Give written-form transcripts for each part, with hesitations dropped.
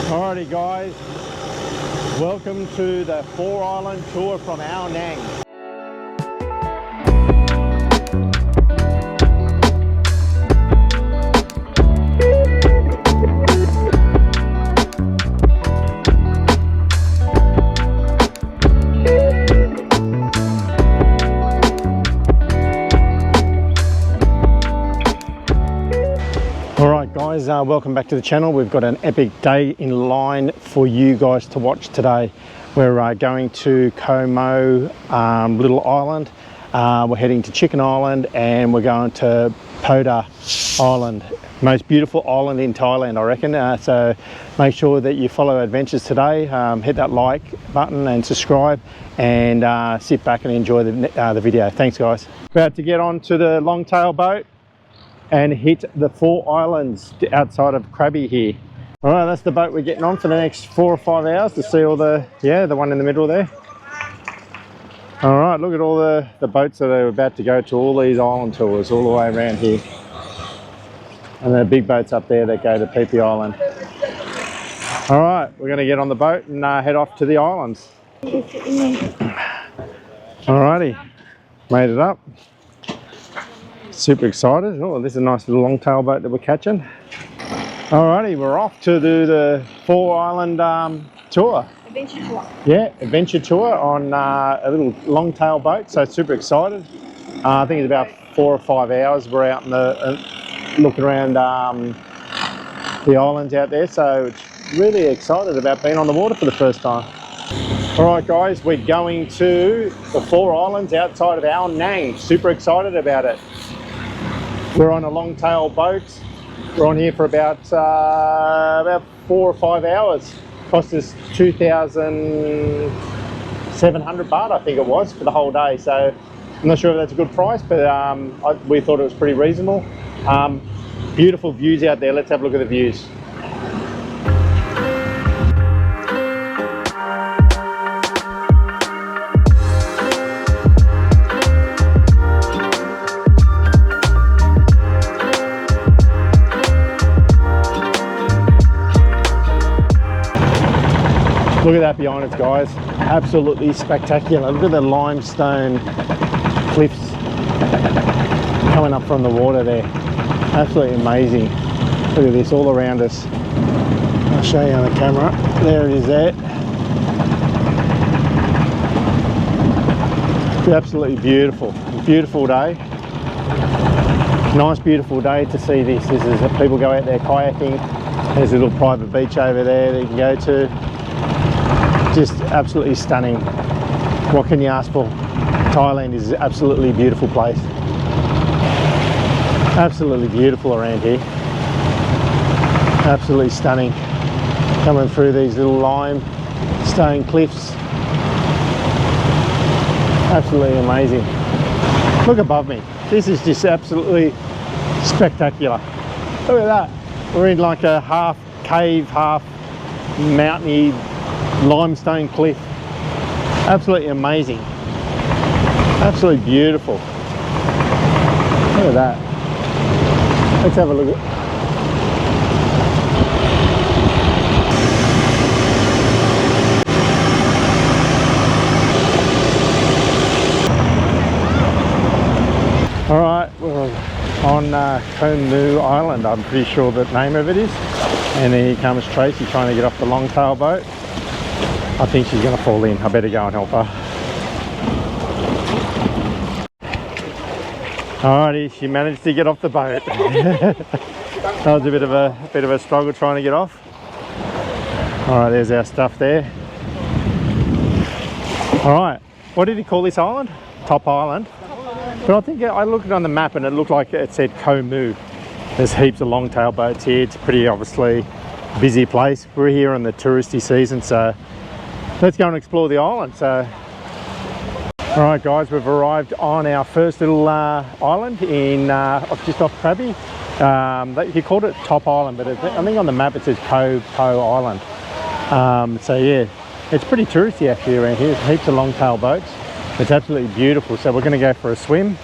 Alrighty guys, welcome to the 4-island tour from Ao Nang. Alright guys, welcome back to the channel. We've got an epic day in line for you guys to watch today. We're going to Ko Boda little island. We're heading to Chicken Island and we're going to Poda Island. Most beautiful island in Thailand, I reckon. So make sure that you follow Adventures today. Hit that like button and subscribe and sit back and enjoy the video. Thanks guys. About to get on to the longtail boat and hit the 4 islands outside of Krabi here. All right, that's the boat we're getting on for the next 4 or 5 hours to see all the one in the middle there. All right, look at all the boats that are about to go to all these island tours all the way around here. And the big boats up there that go to Phi Island. All right, we're gonna get on the boat and head off to the islands. All righty, made it up. Super excited. Oh, this is a nice little longtail boat that we're catching. Alrighty, we're off to do the 4 island tour. Adventure tour. Yeah, adventure tour on a little longtail boat. So super excited. I think it's about 4 or 5 hours. We're out in the looking around the islands out there. So it's really excited about being on the water for the first time. Alright guys, we're going to the 4 islands outside of Ao Nang. Super excited about it. We're on a longtail boat. We're on here for about 4 or 5 hours. Cost us 2,700 baht, I think it was, for the whole day. So I'm not sure if that's a good price, but we thought it was pretty reasonable. Beautiful views out there. Let's have a look at the views. Look at that behind us guys, absolutely spectacular. Look at the limestone cliffs coming up from the water there. Absolutely amazing. Look at this all around us. I'll show you on the camera. There it is there. It's absolutely beautiful. Beautiful day. Nice beautiful day to see this. This is people go out there kayaking. There's a little private beach over there that you can go to. Just absolutely stunning. What can you ask for? Thailand is an absolutely beautiful place. Absolutely beautiful around here. Absolutely stunning. Coming through these little limestone cliffs. Absolutely amazing. Look above me. This is just absolutely spectacular. Look at that. We're in like a half cave, half mountainy limestone cliff. Absolutely amazing. Absolutely beautiful. Look at that. Let's have a look at Alright, we're on Ko Boda Island, I'm pretty sure the name of it is. And then here comes Tracy trying to get off the longtail boat. I think she's going to fall in. I better go and help her. Alrighty, she managed to get off the boat. That was a bit of a struggle trying to get off. Alright, there's our stuff there. Alright, what did he call this island? Top Island. But I think I looked on the map and it looked like it said Ko Boda. There's heaps of longtail boats here. It's a pretty obviously busy place. We're here in the touristy season, so let's go and explore the island. So, all right, guys, we've arrived on our first little island in just off Krabi. He called it Top Island, but I think on the map it says Ko Island. So yeah, it's pretty touristy actually around here. There's heaps of longtail boats. It's absolutely beautiful. So we're going to go for a swim,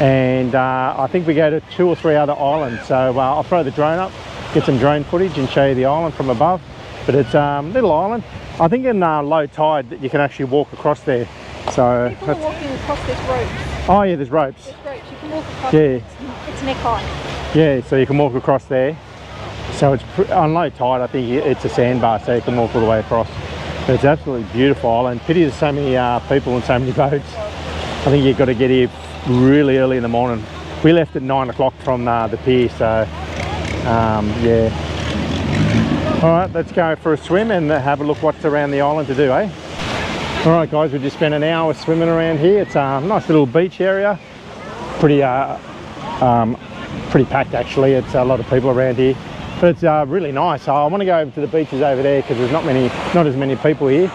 and I think we go to 2 or 3 other islands. So I'll throw the drone up, get some drone footage, and show you the island from above. but it's little island. I think in low tide that you can actually walk across there. So people are walking across this rope. Oh yeah, there's ropes. There's ropes. You can walk across. Yeah. It's neck high. Yeah, so you can walk across there. So it's on low tide. I think it's a sandbar, so you can walk all the way across. But it's absolutely beautiful island. Pity there's so many people and so many boats. I think you've got to get here really early in the morning. We left at 9 o'clock from the pier, so yeah. All right, let's go for a swim and have a look what's around the island to do, eh? All right, guys, we just spent an hour swimming around here. It's a nice little beach area. Pretty packed actually. It's a lot of people around here, but it's really nice. I want to go over to the beaches over there because there's not as many people here.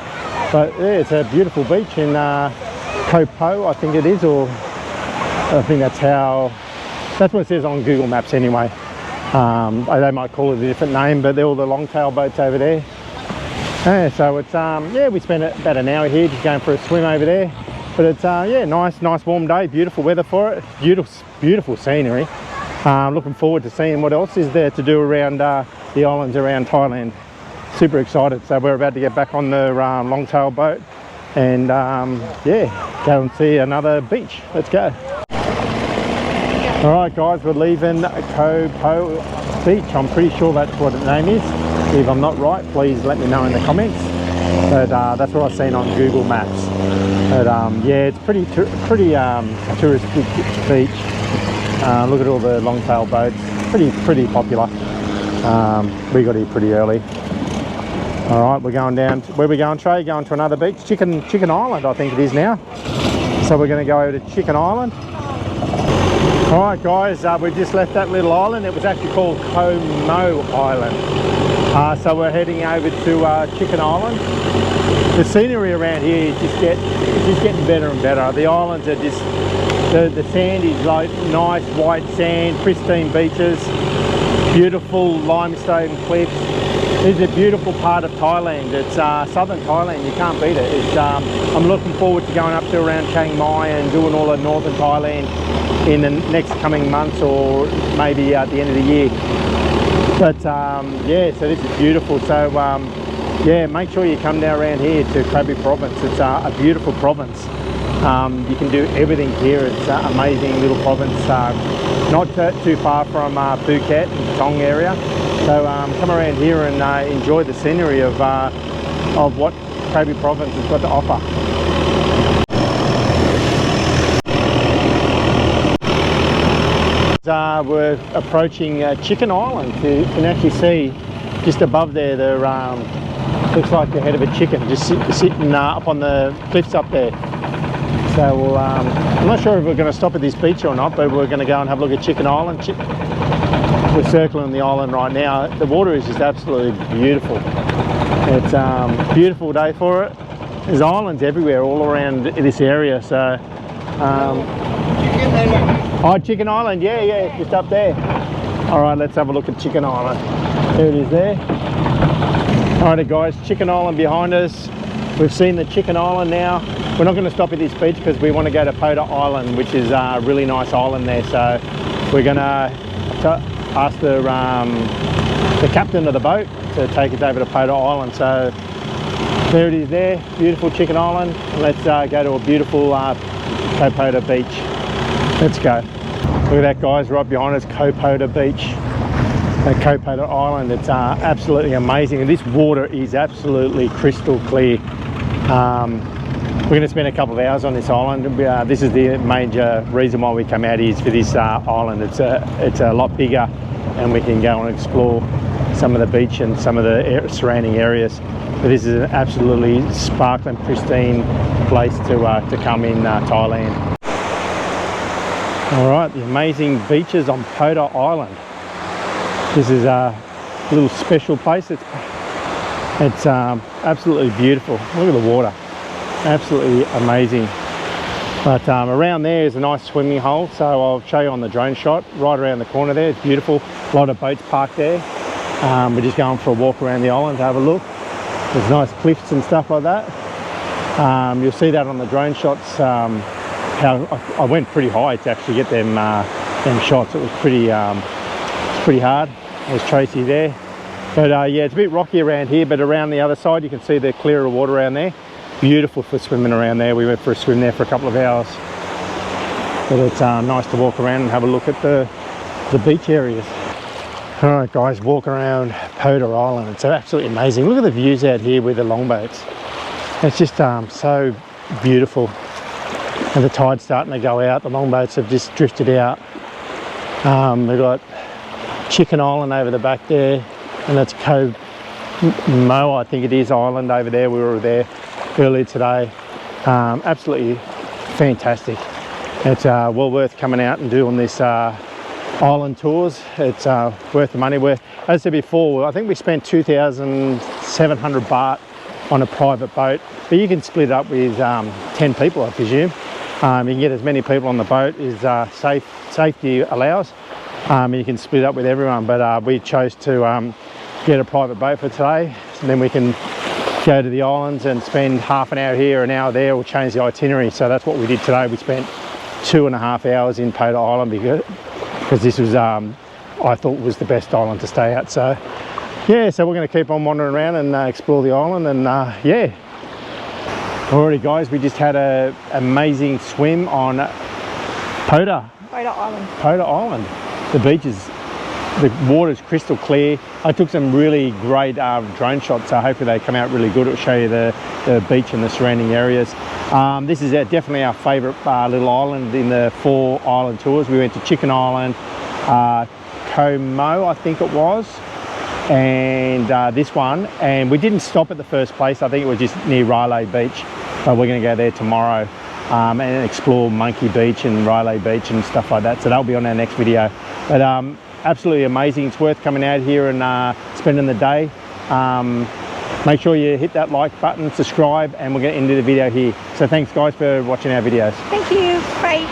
But yeah, it's a beautiful beach in Ko Boda, I think it is, or I think that's what it says on Google Maps anyway. They might call it a different name, but they're all the longtail boats over there. Yeah, so it's yeah, we spent about an hour here just going for a swim over there. But it's yeah, nice warm day, beautiful weather for it, beautiful scenery. Looking forward to seeing what else is there to do around the islands around Thailand. Super excited. So we're about to get back on the longtail boat and yeah, go and see another beach. Let's go. All right, guys, we're leaving Ko Boda Beach. I'm pretty sure that's what its name is. If I'm not right, please let me know in the comments. But that's what I've seen on Google Maps. But yeah, it's pretty touristic beach. Look at all the longtail boats. Pretty popular. We got here pretty early. All right, we're going down. Where are we going, Trey? Going to another beach, Chicken Island, I think it is now. So we're going to go over to Chicken Island. All right, guys, we just left that little island. It was actually called Ko Boda Island. So we're heading over to Chicken Island. The scenery around here is just getting better and better. The islands are just, the sand is like nice white sand, pristine beaches, beautiful limestone cliffs. It's a beautiful part of Thailand. It's southern Thailand, you can't beat it. I'm looking forward to going up to around Chiang Mai and doing all of northern Thailand in the next coming months, or maybe at the end of the year. But yeah, so this is beautiful. So yeah, make sure you come down around here to Krabi province. It's a beautiful province. You can do everything here. It's an amazing little province, not too far from Phuket and Tong area. So come around here and enjoy the scenery of what Krabi province has got to offer. We're approaching Chicken Island. You can actually see just above there, looks like the head of a chicken just sitting up on the cliffs up there. So I'm not sure if we're going to stop at this beach or not, but we're going to go and have a look at Chicken Island. We're circling the island right now. The water is just absolutely beautiful. It's a beautiful day for it. There's islands everywhere all around this area. So oh, Chicken Island, yeah, just up there. All right, let's have a look at Chicken Island. There it is there. All right, guys, Chicken Island behind us. We've seen the Chicken Island now. We're not going to stop at this beach because we want to go to Poda Island, which is a really nice island there. So we're going to ask the captain of the boat to take us over to Poda Island. So there it is there, beautiful Chicken Island. Let's go to a beautiful Ko Boda beach. Let's go. Look at that, guys, right behind us, Ko Boda beach at Ko Boda Island. It's absolutely amazing. And this water is absolutely crystal clear. We're going to spend a couple of hours on this island. This is the major reason why we come out here, is for this island. It's a lot bigger, and we can go and explore some of the beach and some of the surrounding areas. But this is an absolutely sparkling, pristine place to come in Thailand. All right, the amazing beaches on Poda Island. This is a little special place. It's absolutely beautiful. Look at the water, absolutely amazing. But around there is a nice swimming hole, so I'll show you on the drone shot. Right around the corner there, it's beautiful. A lot of boats parked there. We're just going for a walk around the island to have a look. There's nice cliffs and stuff like that. You'll see that on the drone shots. How I went pretty high to actually get them shots. It was pretty hard. There's Tracy there. But yeah, it's a bit rocky around here, but around the other side you can see the clearer water around there. Beautiful for swimming around there. We went for a swim there for a couple of hours. But it's nice to walk around and have a look at the beach areas. Alright guys, walk around Poda Island. It's absolutely amazing. Look at the views out here with the longboats. It's just so beautiful. And the tide's starting to go out. The longboats have just drifted out. We've got Chicken Island over the back there, and that's Ko Boda, I think it is, island over there. We were there earlier today. Absolutely fantastic. It's well worth coming out and doing this island tours. It's worth the money. As I said before, I think we spent 2,700 baht on a private boat, but you can split it up with 10 people, I presume. You can get as many people on the boat as safety allows. You can split up with everyone, but we chose to get a private boat for today, and then we can go to the islands and spend half an hour here, an hour there, or change the itinerary. So that's what we did today. We spent 2.5 hours in Poda Island because this was I thought was the best island to stay at. So yeah, so we're going to keep on wandering around and explore the island, and yeah. Alrighty guys, we just had an amazing swim on Poda Island. The beaches, the water's crystal clear. I took some really great drone shots, so hopefully they come out really good. It'll show you the beach and the surrounding areas. This is definitely our favourite little island in the 4 island tours. We went to Chicken Island, Ko Boda, I think it was, and this one. And we didn't stop at the first place. I think it was just near Riley Beach, but we're going to go there tomorrow and explore Monkey Beach and Riley Beach and stuff like that. So that'll be on our next video. But absolutely amazing. It's worth coming out here and spending the day. Make sure you hit that like button, subscribe, and we're going to end the video here. So thanks guys for watching our videos. Thank you. Bye.